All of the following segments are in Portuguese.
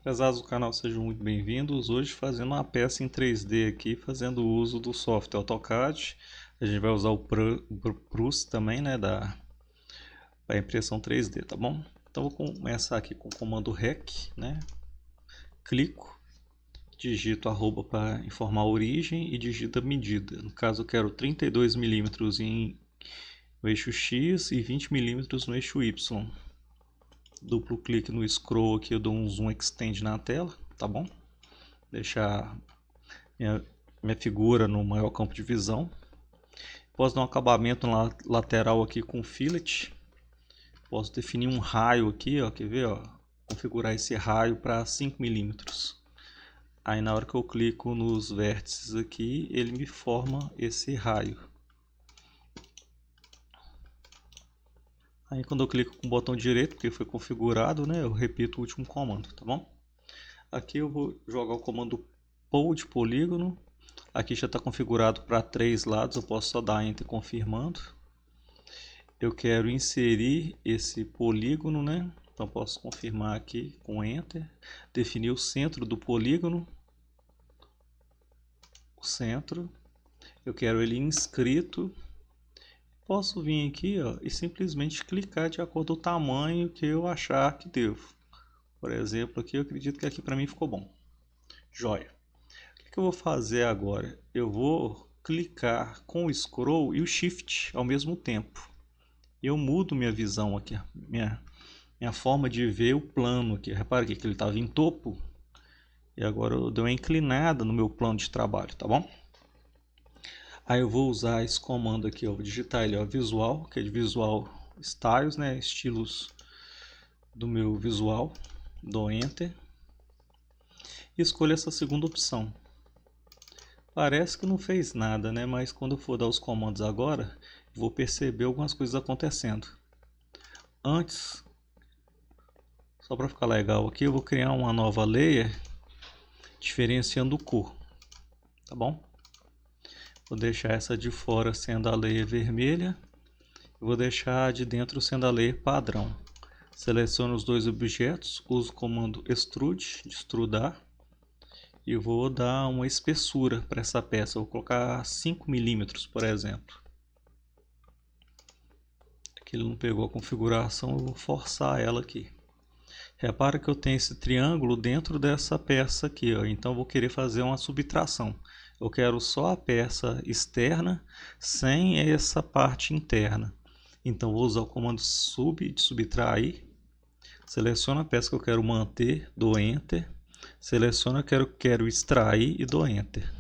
Prezados do canal, sejam muito bem-vindos. Hoje fazendo uma peça em 3D aqui, fazendo uso do software AutoCAD. A gente vai usar o Prus também, né, da impressão 3D, tá bom? Então vou começar aqui com o comando REC, né? Clico, digito arroba para informar a origem e digito a medida. No caso eu quero 32 milímetros no eixo X e 20 milímetros no eixo Y. Duplo clique no scroll aqui, eu dou um zoom extend na tela, tá bom? Deixar minha figura no maior campo de visão. Posso dar um acabamento lateral aqui com fillet. Posso definir um raio aqui, ó, quer ver, ó? Configurar esse raio para 5 milímetros. Aí na hora que eu clico nos vértices aqui, ele me forma esse raio. Aí quando eu clico com o botão direito, porque foi configurado, né, eu repito o último comando, tá bom? Aqui eu vou jogar o comando POL de polígono. Aqui já está configurado para 3 lados, eu posso só dar Enter confirmando. Eu quero inserir esse polígono, né? Então posso confirmar aqui com Enter. Definir o centro do polígono. O centro. Eu quero ele inscrito. Posso vir aqui, ó, e simplesmente clicar de acordo com o tamanho que eu achar que devo. Por exemplo, aqui eu acredito que aqui para mim ficou bom. Joia. O que eu vou fazer agora? Eu vou clicar com o scroll e o shift ao mesmo tempo. Eu mudo minha visão aqui, minha forma de ver o plano aqui. Repara aqui que ele estava em topo e agora eu dei uma inclinada no meu plano de trabalho, tá bom? Aí eu vou usar esse comando aqui, eu vou digitar ele, ó, visual, que é de visual styles, né, estilos do meu visual, dou Enter e escolho essa segunda opção. Parece que não fez nada, né, mas quando eu for dar os comandos agora, vou perceber algumas coisas acontecendo. Antes, só para ficar legal aqui, eu vou criar uma nova layer diferenciando cor, tá bom? Vou deixar essa de fora sendo a layer vermelha. Vou deixar de dentro sendo a layer padrão. Seleciono os dois objetos, uso o comando extrude, de extrudar. E vou dar uma espessura para essa peça. Vou colocar 5 milímetros, por exemplo. Aqui ele não pegou a configuração, eu vou forçar ela aqui. Repara que eu tenho esse triângulo dentro dessa peça aqui, ó. Então eu vou querer fazer uma subtração. Eu quero só a peça externa sem essa parte interna. Então vou usar o comando sub de subtrair. Seleciono a peça que eu quero manter, dou Enter. Seleciono que eu quero extrair e dou Enter.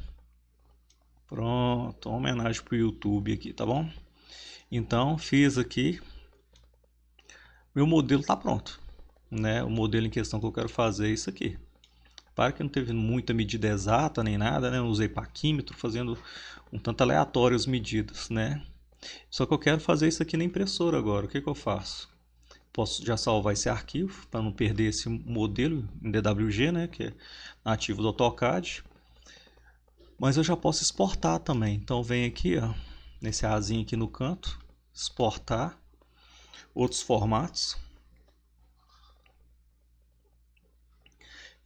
Pronto, uma homenagem para o YouTube aqui, tá bom? Então fiz aqui. Meu modelo está pronto, né? O modelo em questão que eu quero fazer é isso aqui. Para que não teve muita medida exata nem nada, né? Eu usei paquímetro, fazendo um tanto aleatório as medidas, né? Só que eu quero fazer isso aqui na impressora agora. O que eu faço? Posso já salvar esse arquivo para não perder esse modelo em DWG, né? Que é nativo do AutoCAD. Mas eu já posso exportar também. Então vem aqui, ó, nesse azinho aqui no canto, exportar outros formatos.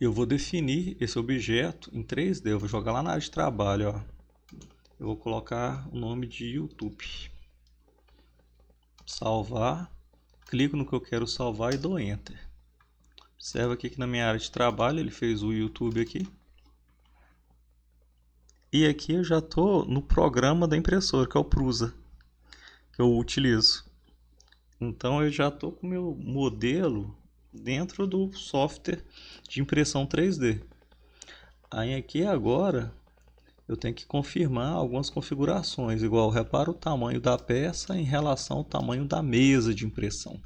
Eu vou definir esse objeto em 3D, eu vou jogar lá na área de trabalho, ó. Eu vou colocar o nome de YouTube. Salvar, clico no que eu quero salvar e dou Enter. Observa aqui que na minha área de trabalho ele fez o YouTube aqui. E aqui eu já estou no programa da impressora, que é o Prusa, que eu utilizo. Então eu já estou com o meu modelo dentro do software de impressão 3D. Aí aqui agora eu tenho que confirmar algumas configurações, igual repara o tamanho da peça em relação ao tamanho da mesa de impressão.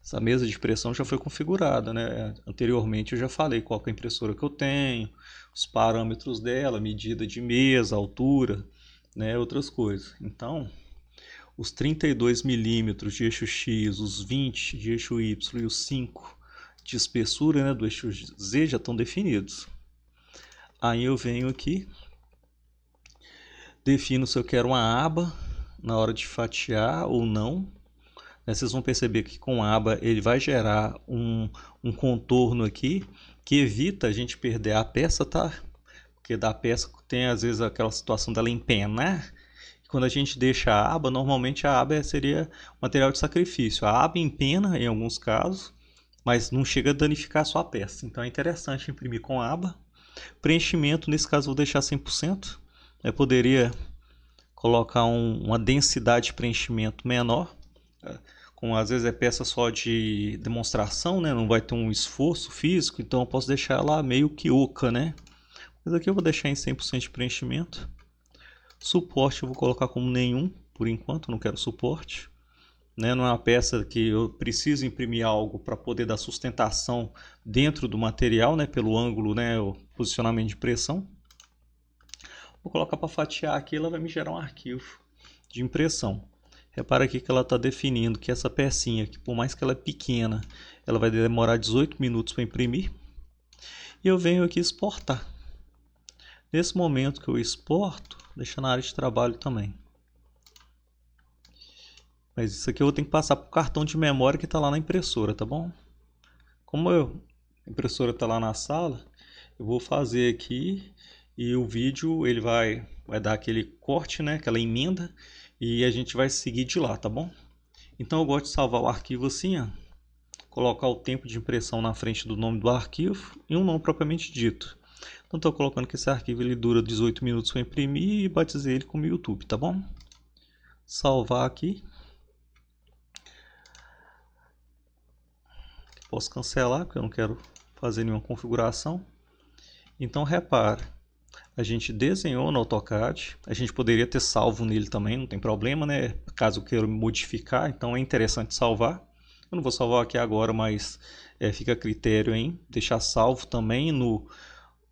Essa mesa de impressão já foi configurada, né? Anteriormente eu já falei qual é a impressora que eu tenho, os parâmetros dela, medida de mesa, altura, né? Outras coisas. Então, os 32 milímetros de eixo X, os 20 de eixo Y e os 5 de espessura, né, do eixo Z já estão definidos. Aí eu venho aqui, defino se eu quero uma aba na hora de fatiar ou não. Vocês vão perceber que com a aba ele vai gerar um contorno aqui que evita a gente perder a peça, tá? Porque da peça tem às vezes aquela situação dela empenar. Quando a gente deixa a aba, normalmente a aba seria material de sacrifício. A aba empena em alguns casos, mas não chega a danificar a sua peça. Então é interessante imprimir com a aba. Preenchimento, nesse caso, vou deixar 100%. Eu poderia colocar uma densidade de preenchimento menor. Como às vezes é peça só de demonstração, né? Não vai ter um esforço físico, então eu posso deixar ela meio que oca, né? Mas aqui eu vou deixar em 100% de preenchimento. Suporte eu vou colocar como nenhum, por enquanto, não quero suporte. Né? Não é uma peça que eu preciso imprimir algo para poder dar sustentação dentro do material, né? Pelo ângulo, né? O posicionamento de pressão. Vou colocar para fatiar aqui, ela vai me gerar um arquivo de impressão. Repara aqui que ela está definindo que essa pecinha, que por mais que ela é pequena, ela vai demorar 18 minutos para imprimir. E eu venho aqui exportar. Nesse momento que eu exporto, deixa na área de trabalho também. Mas isso aqui eu vou ter que passar para o cartão de memória que está lá na impressora, tá bom? Como a impressora está lá na sala, eu vou fazer aqui e o vídeo ele vai dar aquele corte, né? Aquela emenda e a gente vai seguir de lá, tá bom? Então eu gosto de salvar o arquivo assim, ó. Colocar o tempo de impressão na frente do nome do arquivo e um nome propriamente dito. Então estou colocando que esse arquivo ele dura 18 minutos para imprimir e batizei ele como YouTube, tá bom? Salvar aqui. Posso cancelar porque eu não quero fazer nenhuma configuração. Então repare, a gente desenhou no AutoCAD, a gente poderia ter salvo nele também, não tem problema, né? Caso eu queira modificar, então é interessante salvar. Eu não vou salvar aqui agora, mas fica a critério em deixar salvo também no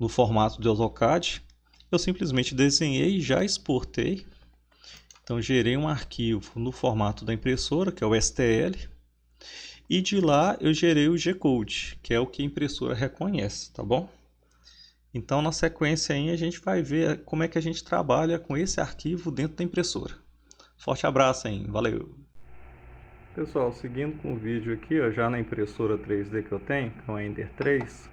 formato do AutoCAD. Eu simplesmente desenhei e já exportei. Então gerei um arquivo no formato da impressora, que é o STL. E de lá eu gerei o G-Code, que é o que a impressora reconhece, tá bom? Então na sequência aí a gente vai ver como é que a gente trabalha com esse arquivo dentro da impressora. Forte abraço aí, valeu! Pessoal, seguindo com o vídeo aqui, ó, já na impressora 3D que eu tenho, que é uma Ender 3,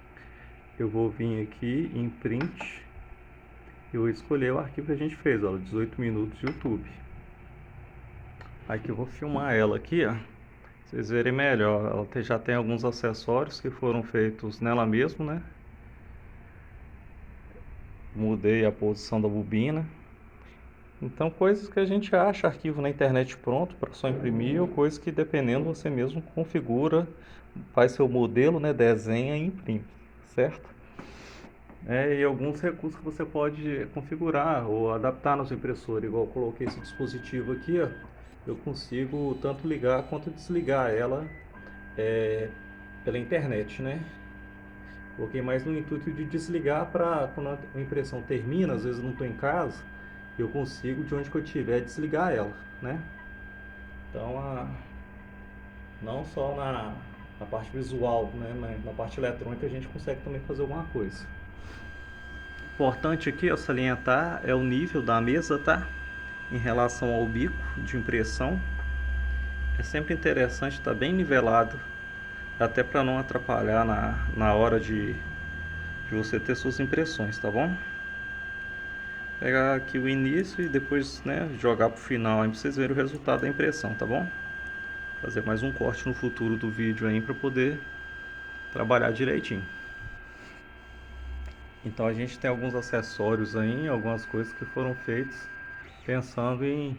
eu vou vir aqui em Print e vou escolher o arquivo que a gente fez, ó, 18 minutos de YouTube. Aqui eu vou filmar ela aqui, ó. Vocês verem melhor, ela já tem alguns acessórios que foram feitos nela mesmo, né? Mudei a posição da bobina. Então coisas que a gente acha arquivo na internet pronto para só imprimir ou coisas que dependendo você mesmo configura, faz seu modelo, né? Desenha e imprime, certo? E alguns recursos que você pode configurar ou adaptar na sua impressora, igual eu coloquei esse dispositivo aqui, ó. Eu consigo tanto ligar quanto desligar ela pela internet, né? Coloquei mais no intuito de desligar para quando a impressão termina, às vezes eu não estou em casa, eu consigo de onde que eu estiver desligar ela, né? Então não só na parte visual, né? Mas na parte eletrônica a gente consegue também fazer alguma coisa. Importante aqui, ó, salientar é o nível da mesa, tá? Em relação ao bico de impressão. É sempre interessante estar bem nivelado, até para não atrapalhar na hora de você ter suas impressões, tá bom? Pegar aqui o início e depois, né, jogar pro final aí pra vocês verem o resultado da impressão, tá bom? Fazer mais um corte no futuro do vídeo aí para poder trabalhar direitinho. Então a gente tem alguns acessórios aí, algumas coisas que foram feitas pensando em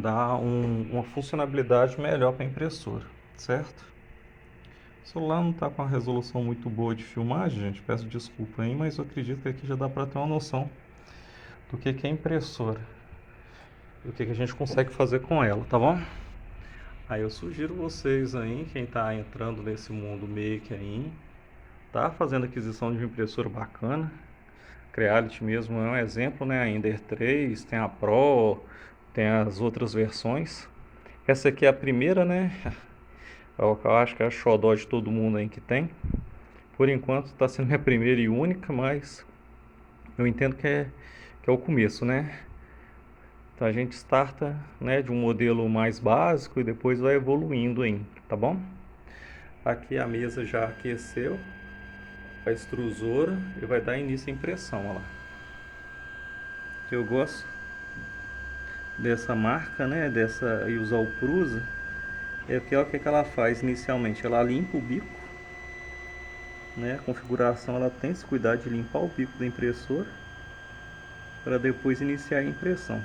dar uma funcionalidade melhor para a impressora, certo? O celular não está com a resolução muito boa de filmagem, gente, peço desculpa aí, mas eu acredito que aqui já dá para ter uma noção do que é impressora, do que a gente consegue fazer com ela, tá bom? Aí eu sugiro vocês aí, quem está entrando nesse mundo maker aí, tá fazendo aquisição de uma impressora bacana. Creality mesmo é um exemplo, né? A Ender 3, tem a Pro, tem as outras versões. Essa aqui é a primeira, né? Eu acho que é a xodó de todo mundo aí que tem. Por enquanto está sendo minha primeira e única, mas eu entendo que é o começo, né? Então a gente starta, né, de um modelo mais básico e depois vai evoluindo aí, tá bom? Aqui a mesa já aqueceu. a extrusora e vai dar início à impressão, olha lá. Eu gosto dessa marca, né, dessa Usal-Prusa, é porque olha o que ela faz inicialmente, ela limpa o bico, né, a configuração ela tem esse cuidado de limpar o bico da impressora para depois iniciar a impressão.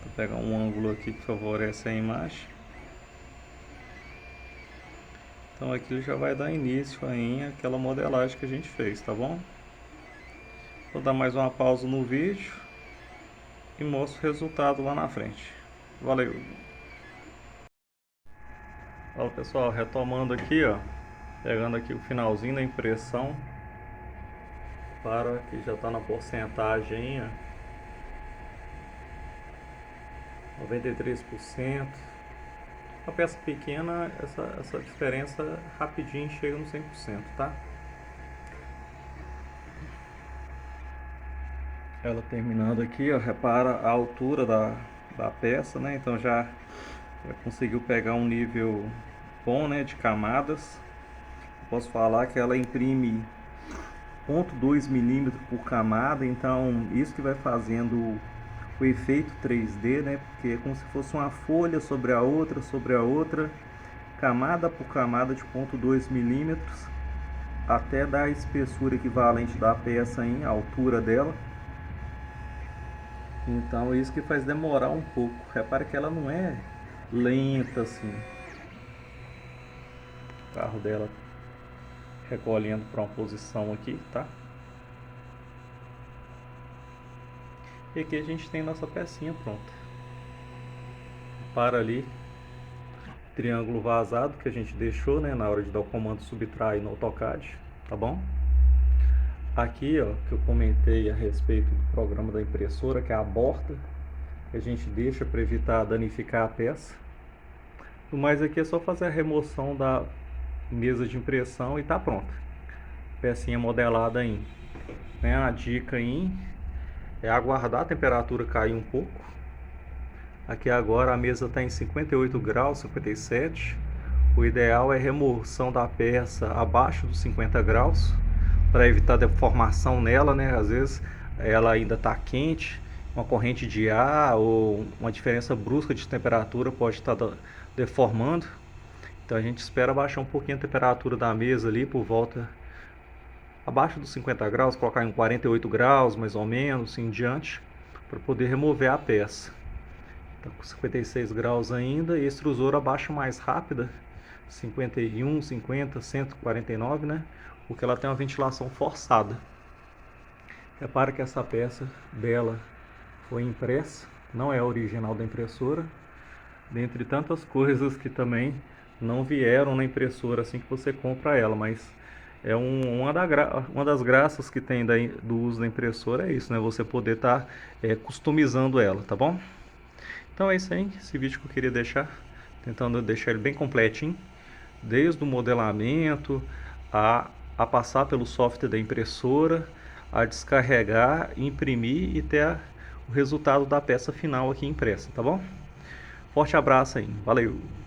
Vou pegar um ângulo aqui que favorece a imagem. Então aqui já vai dar início em aquela modelagem que a gente fez, tá bom? Vou dar mais uma pausa no vídeo e mostro o resultado lá na frente. Valeu! Olha pessoal, retomando aqui, ó, pegando aqui o finalzinho da impressão, para que já está na porcentagem, ó, 93%. Uma peça pequena, essa diferença rapidinho chega no 100%, tá? Ela terminando aqui, ó, repara a altura da peça, né? Então já conseguiu pegar um nível bom, né, de camadas. Posso falar que ela imprime 0,2 milímetro por camada, então isso que vai fazendo o efeito 3D, né? Porque é como se fosse uma folha sobre a outra, camada por camada de 0,2 milímetros, até dar a espessura equivalente da peça em altura dela. Então isso que faz demorar um pouco. Repare que ela não é lenta assim. O carro dela recolhendo para uma posição aqui, tá? E aqui a gente tem nossa pecinha pronta. Para ali, triângulo vazado que a gente deixou, né, na hora de dar o comando subtrair no AutoCAD, tá bom? Aqui, ó, que eu comentei a respeito do programa da impressora, que é a borda, que a gente deixa para evitar danificar a peça. O mais aqui é só fazer a remoção da mesa de impressão e tá pronta. Pecinha modelada aí. Né? A dica aí é aguardar a temperatura cair um pouco. Aqui agora a mesa está em 58 graus, 57. O ideal é remoção da peça abaixo dos 50 graus para evitar deformação nela, né? Às vezes ela ainda está quente, uma corrente de ar ou uma diferença brusca de temperatura pode estar deformando. Então a gente espera baixar um pouquinho a temperatura da mesa ali por volta abaixo dos 50 graus, colocar em 48 graus mais ou menos em diante, para poder remover a peça. Está com 56 graus ainda e a extrusora abaixa mais rápida, 51, 50, 149, né? Porque ela tem uma ventilação forçada. Repara que essa peça bela foi impressa, não é a original da impressora, dentre tantas coisas que também não vieram na impressora assim que você compra ela, mas é uma das graças que tem do uso da impressora é isso, né? Você poder estar customizando ela, tá bom? Então é isso aí, esse vídeo que eu queria deixar, tentando deixar ele bem completinho, desde o modelamento, a passar pelo software da impressora, a descarregar, imprimir e ter o resultado da peça final aqui impressa, tá bom? Forte abraço aí, valeu!